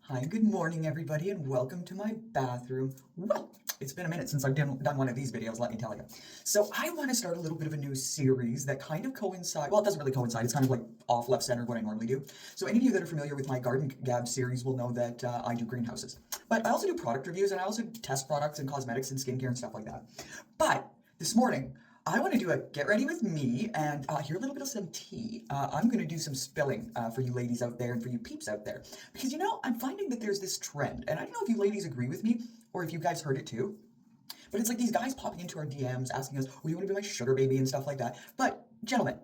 Hi, good morning, everybody, and welcome to my bathroom. Well, it's been a minute since I've done one of these videos, let me tell you. So I want to start a little bit of a new series that kind of well, it doesn't really coincide, it's kind of like off left center what I normally do. So any of you that are familiar with my Garden Gab series will know that I do greenhouses. But I also do product reviews, and I also test products and cosmetics and skincare and stuff like that. But this morning, I want to do a get ready with me and hear a little bit of some tea. I'm going to do some spilling for you ladies out there and for you peeps out there. Because I'm finding that there's this trend, and I don't know if you ladies agree with me or if you guys heard it too, but it's like these guys popping into our DMs asking us, oh, you want to be my sugar baby and stuff like that. But gentlemen,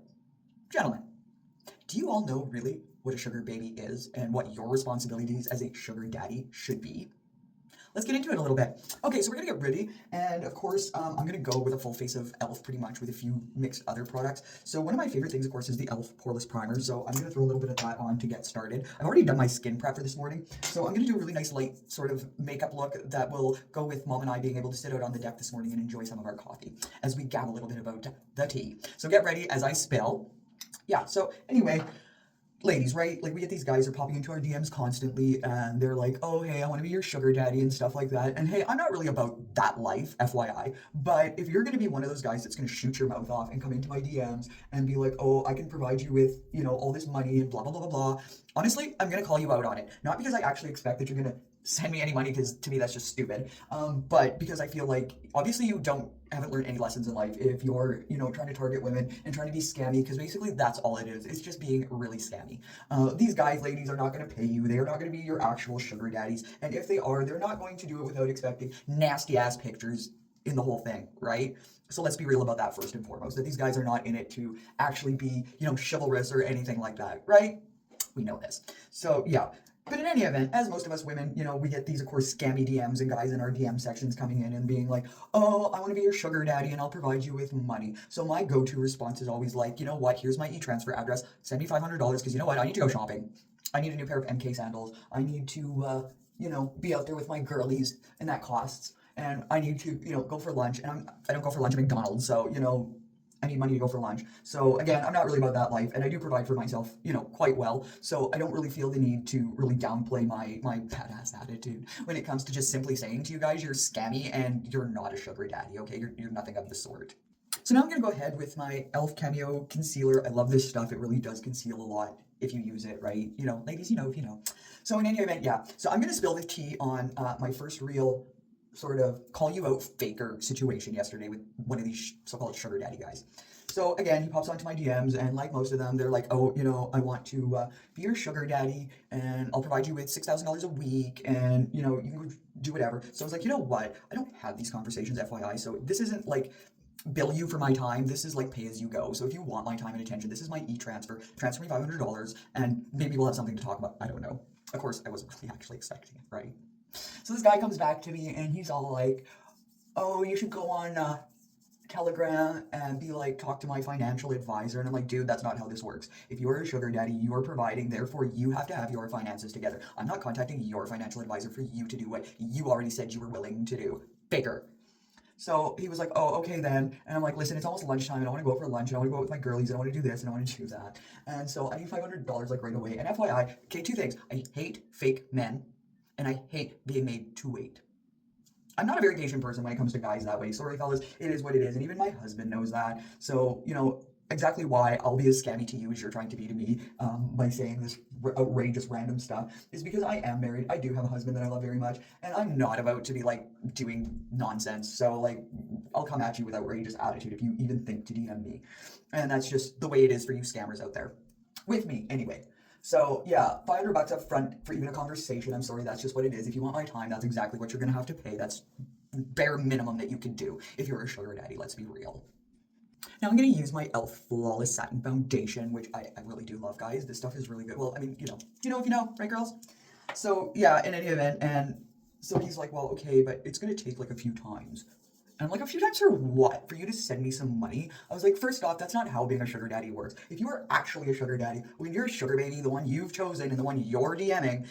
do you all know really what a sugar baby is and what your responsibilities as a sugar daddy should be? Let's get into it a little bit. Okay, so we're gonna get ready, and of course, I'm gonna go with a full face of e.l.f. pretty much with a few mixed other products. So one of my favorite things, of course, is the e.l.f. Poreless Primer, so I'm gonna throw a little bit of that on to get started. I've already done my skin prep for this morning, so I'm gonna do a really nice light sort of makeup look that will go with Mom and I being able to sit out on the deck this morning and enjoy some of our coffee as we gab a little bit about the tea. So get ready as I spill. Yeah, so anyway, ladies, right? Like we get these guys are popping into our DMs constantly and they're like, oh, hey, I want to be your sugar daddy and stuff like that. And hey, I'm not really about that life, FYI. But if you're going to be one of those guys that's going to shoot your mouth off and come into my DMs and be like, oh, I can provide you with, all this money and blah, blah, blah, blah, blah. Honestly, I'm going to call you out on it. Not because I actually expect that you're going to send me any money, because to me that's just stupid, but because I feel like obviously you haven't learned any lessons in life if you're trying to target women and trying to be scammy, because basically that's all it is. It's just being really scammy. These guys, ladies, are not going to pay you. They are not going to be your actual sugar daddies, and if they are, they're not going to do it without expecting nasty ass pictures in the whole thing, right? So let's be real about that first and foremost, that these guys are not in it to actually be chivalrous or anything like that, right? We know this. So yeah. But in any event, as most of us women, we get these, of course, scammy DMs and guys in our DM sections coming in and being like, oh, I want to be your sugar daddy and I'll provide you with money. So my go-to response is always like, you know what, here's my e-transfer address, send me $500 because you know what, I need to go shopping. I need a new pair of MK sandals. I need to, be out there with my girlies, and that costs. And I need to, go for lunch. And I don't go for lunch at McDonald's, so, I need money to go for lunch. So again, I'm not really about that life, and I do provide for myself, quite well. So I don't really feel the need to really downplay my badass attitude when it comes to just simply saying to you guys, you're scammy and you're not a sugar daddy, okay? You're nothing of the sort. So now I'm gonna go ahead with my e.l.f. Cameo Concealer. I love this stuff. It really does conceal a lot if you use it, right? Ladies, if you know. So in any event, yeah. So I'm gonna spill the tea on my first real sort of call you out faker situation yesterday with one of these so-called sugar daddy guys. So again, he pops onto my DMs, and like most of them, they're like, oh, I want to be your sugar daddy, and I'll provide you with $6,000 a week, and you can do whatever. So I was like, you know what? I don't have these conversations, FYI. So this isn't like bill you for my time. This is like pay as you go. So if you want my time and attention, this is my e-transfer. Transfer me $500, and maybe we'll have something to talk about. I don't know. Of course, I wasn't really actually expecting it, right? So this guy comes back to me and he's all like, oh, you should go on Telegram and be like, talk to my financial advisor. And I'm like, dude, that's not how this works. If you're a sugar daddy, you are providing, therefore you have to have your finances together. I'm not contacting your financial advisor for you to do what you already said you were willing to do. Faker. So he was like, oh, okay then. And I'm like, listen, it's almost lunchtime and I want to go out for lunch and I want to go out with my girlies and I want to do this and I want to do that. And so I need $500 like right away. And FYI, okay, two things. I hate fake men, and I hate being made to wait. I'm not a very patient person when it comes to guys that way. Sorry, fellas, it is what it is. And even my husband knows that. So, exactly why I'll be as scammy to you as you're trying to be to me by saying this outrageous random stuff is because I am married. I do have a husband that I love very much. And I'm not about to be like doing nonsense. So, like, I'll come at you with outrageous attitude if you even think to DM me. And that's just the way it is for you scammers out there. With me, anyway. So yeah, $500 up front for even a conversation. I'm sorry, that's just what it is. If you want my time, that's exactly what you're gonna have to pay. That's bare minimum that you can do if you're a sugar daddy. Let's be real. Now I'm gonna use my e.l.f. Flawless Satin Foundation, which I really do love, guys. This stuff is really good. Well, I mean, if you know, right, girls? So yeah, in any event, and so he's like, well, okay, but it's gonna take like a few times. And I'm like, a few times for what? For you to send me some money? I was like, first off, that's not how being a sugar daddy works. If you are actually a sugar daddy, when you're a sugar baby, the one you've chosen and the one you're DMing,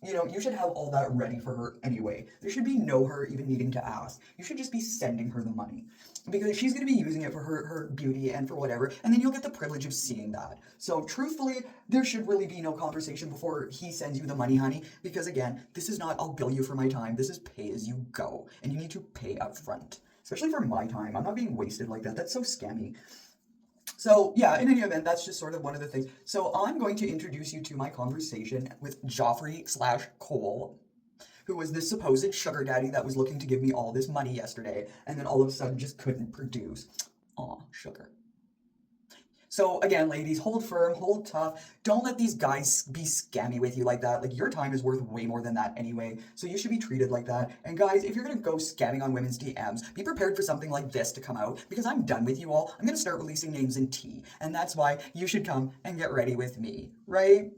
you know, you should have all that ready for her anyway. There should be no her even needing to ask. You should just be sending her the money because she's going to be using it for her beauty and for whatever, and then you'll get the privilege of seeing that. So truthfully, there should really be no conversation before he sends you the money, honey, because again, this is not I'll bill you for my time. This is pay as you go, and you need to pay up front, especially for my time. I'm not being wasted like that. That's so scammy. So yeah, in any event, that's just sort of one of the things. So I'm going to introduce you to my conversation with Joffrey slash Cole, who was this supposed sugar daddy that was looking to give me all this money yesterday, and then all of a sudden just couldn't produce. Aw, sugar. So again, ladies, hold firm, hold tough. Don't let these guys be scammy with you like that. Like your time is worth way more than that anyway. So you should be treated like that. And guys, if you're gonna go scamming on women's DMs, be prepared for something like this to come out because I'm done with you all. I'm gonna start releasing names in tea. And that's why you should come and get ready with me, right?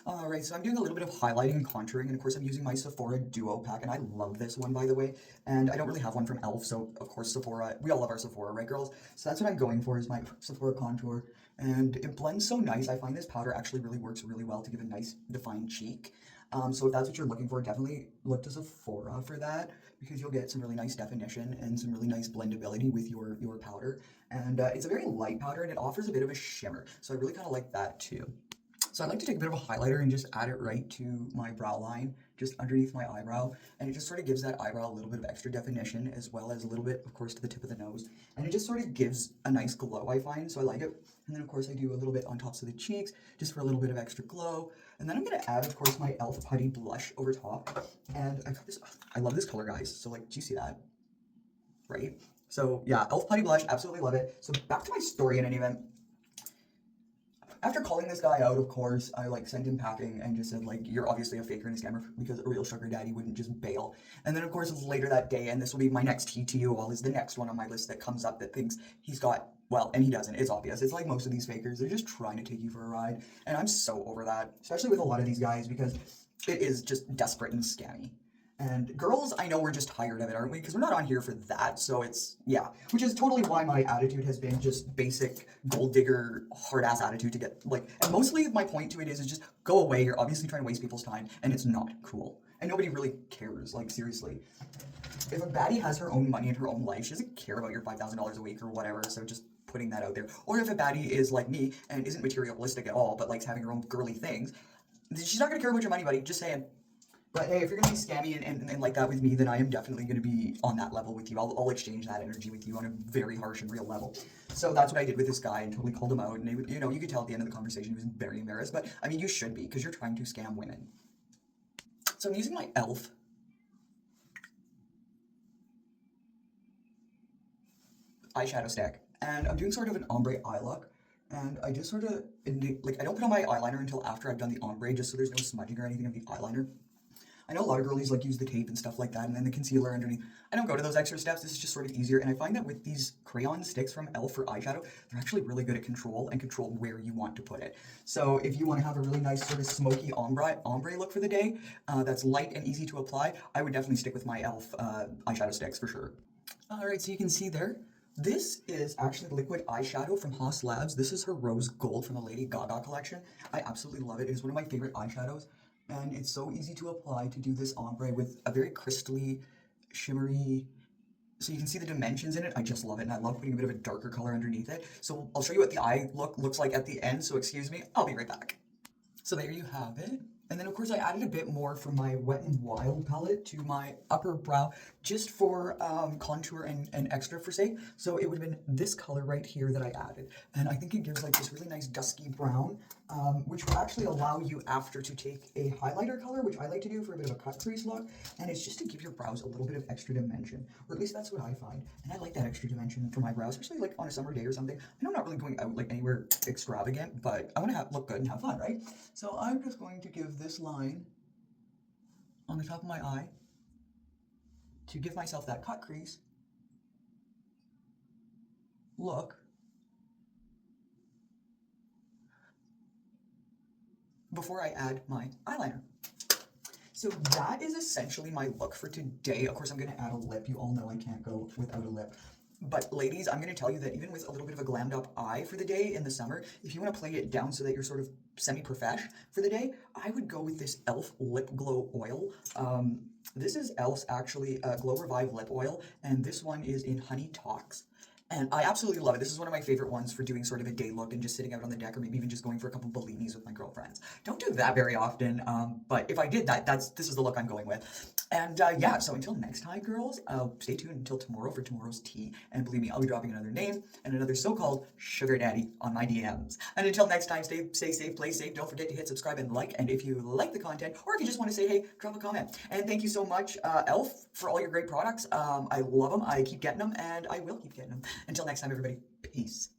Alright, so I'm doing a little bit of highlighting and contouring, and of course I'm using my Sephora Duo Pack, and I love this one, by the way, and I don't really have one from e.l.f., so of course Sephora, we all love our Sephora, right girls? So that's what I'm going for, is my Sephora contour, and it blends so nice. I find this powder actually really works really well to give a nice defined cheek. So if that's what you're looking for, definitely look to Sephora for that, because you'll get some really nice definition and some really nice blendability with your powder, and it's a very light powder, and it offers a bit of a shimmer, so I really kind of like that too. So I like to take a bit of a highlighter and just add it right to my brow line, just underneath my eyebrow, and it just sort of gives that eyebrow a little bit of extra definition, as well as a little bit, of course, to the tip of the nose, and it just sort of gives a nice glow, I find, so I like it. And then, of course, I do a little bit on tops of the cheeks, just for a little bit of extra glow, and then I'm going to add, of course, my e.l.f. Putty Blush over top, and I got this, I love this color, guys, so, like, do you see that? Right? So, yeah, e.l.f. Putty Blush, absolutely love it. So, back to my story in any event. After calling this guy out, of course, I like sent him packing and just said like, you're obviously a faker and a scammer because a real sugar daddy wouldn't just bail. And then of course later that day, and this will be my next TTOL, is the next one on my list that comes up that thinks he's got, well, and he doesn't, it's obvious. It's like most of these fakers, they're just trying to take you for a ride. And I'm so over that, especially with a lot of these guys, because it is just desperate and scammy. And girls, I know we're just tired of it, aren't we? Because we're not on here for that, so it's, yeah. Which is totally why my attitude has been just basic gold digger, hard-ass attitude to get, like, and mostly my point to it is just go away, you're obviously trying to waste people's time, and it's not cool. And nobody really cares, like, seriously. If a baddie has her own money and her own life, she doesn't care about your $5,000 a week or whatever, so just putting that out there. Or if a baddie is like me and isn't materialistic at all, but likes having her own girly things, she's not gonna care about your money, buddy, just saying. But hey, if you're going to be scammy and like that with me, then I am definitely going to be on that level with you. I'll exchange that energy with you on a very harsh and real level. So that's what I did with this guy and totally called him out. And, you know, you could tell at the end of the conversation he was very embarrassed. But, I mean, you should be because you're trying to scam women. So I'm using my e.l.f. eyeshadow stick. And I'm doing sort of an ombre eye look. And I just sort of, like, I don't put on my eyeliner until after I've done the ombre, just so there's no smudging or anything of the eyeliner. I know a lot of girlies like use the tape and stuff like that, and then the concealer underneath. I don't go to those extra steps. This is just sort of easier, and I find that with these crayon sticks from e.l.f. for eyeshadow, they're actually really good at control where you want to put it. So if you want to have a really nice sort of smoky ombre look for the day, that's light and easy to apply, I would definitely stick with my e.l.f. Eyeshadow sticks for sure. All right, so you can see there. This is actually liquid eyeshadow from Haas Labs. This is her Rose Gold from the Lady Gaga collection. I absolutely love it. It is one of my favorite eyeshadows. And it's so easy to apply to do this ombre with a very crystally, shimmery, so you can see the dimensions in it. I just love it, and I love putting a bit of a darker color underneath it. So I'll show you what the eye look looks like at the end, so excuse me, I'll be right back. So there you have it. And then of course I added a bit more from my Wet n Wild palette to my upper brow, just for contour and extra for sake. So it would have been this color right here that I added. And I think it gives like this really nice dusky brown, which will actually allow you after to take a highlighter color, which I like to do for a bit of a cut crease look. And it's just to give your brows a little bit of extra dimension, or at least that's what I find. And I like that extra dimension for my brows, especially like on a summer day or something. I know I'm not really going out like anywhere extravagant, but I want to look good and have fun, right? So I'm just going to give this line on the top of my eye to give myself that cut crease look before I add my eyeliner. So that is essentially my look for today. Of course, I'm going to add a lip. You all know I can't go without a lip. But ladies, I'm going to tell you that even with a little bit of a glammed up eye for the day in the summer, if you want to play it down so that you're sort of semi-profesh for the day, I would go with this e.l.f. Lip Glow Oil. This is e.l.f.'s actually Glow Revive Lip Oil, and this one is in Honey Talks. And I absolutely love it. This is one of my favorite ones for doing sort of a day look and just sitting out on the deck, or maybe even just going for a couple Bellinis with my girlfriends. Don't do that very often, but if I did that, this is the look I'm going with. And yeah, so until next time, girls, stay tuned until tomorrow for tomorrow's tea. And believe me, I'll be dropping another name and another so-called sugar daddy on my DMs. And until next time, stay safe, play safe. Don't forget to hit subscribe and like. And if you like the content, or if you just want to say hey, drop a comment. And thank you so much, e.l.f., for all your great products. I love them. I keep getting them, and I will keep getting them. Until next time, everybody, peace.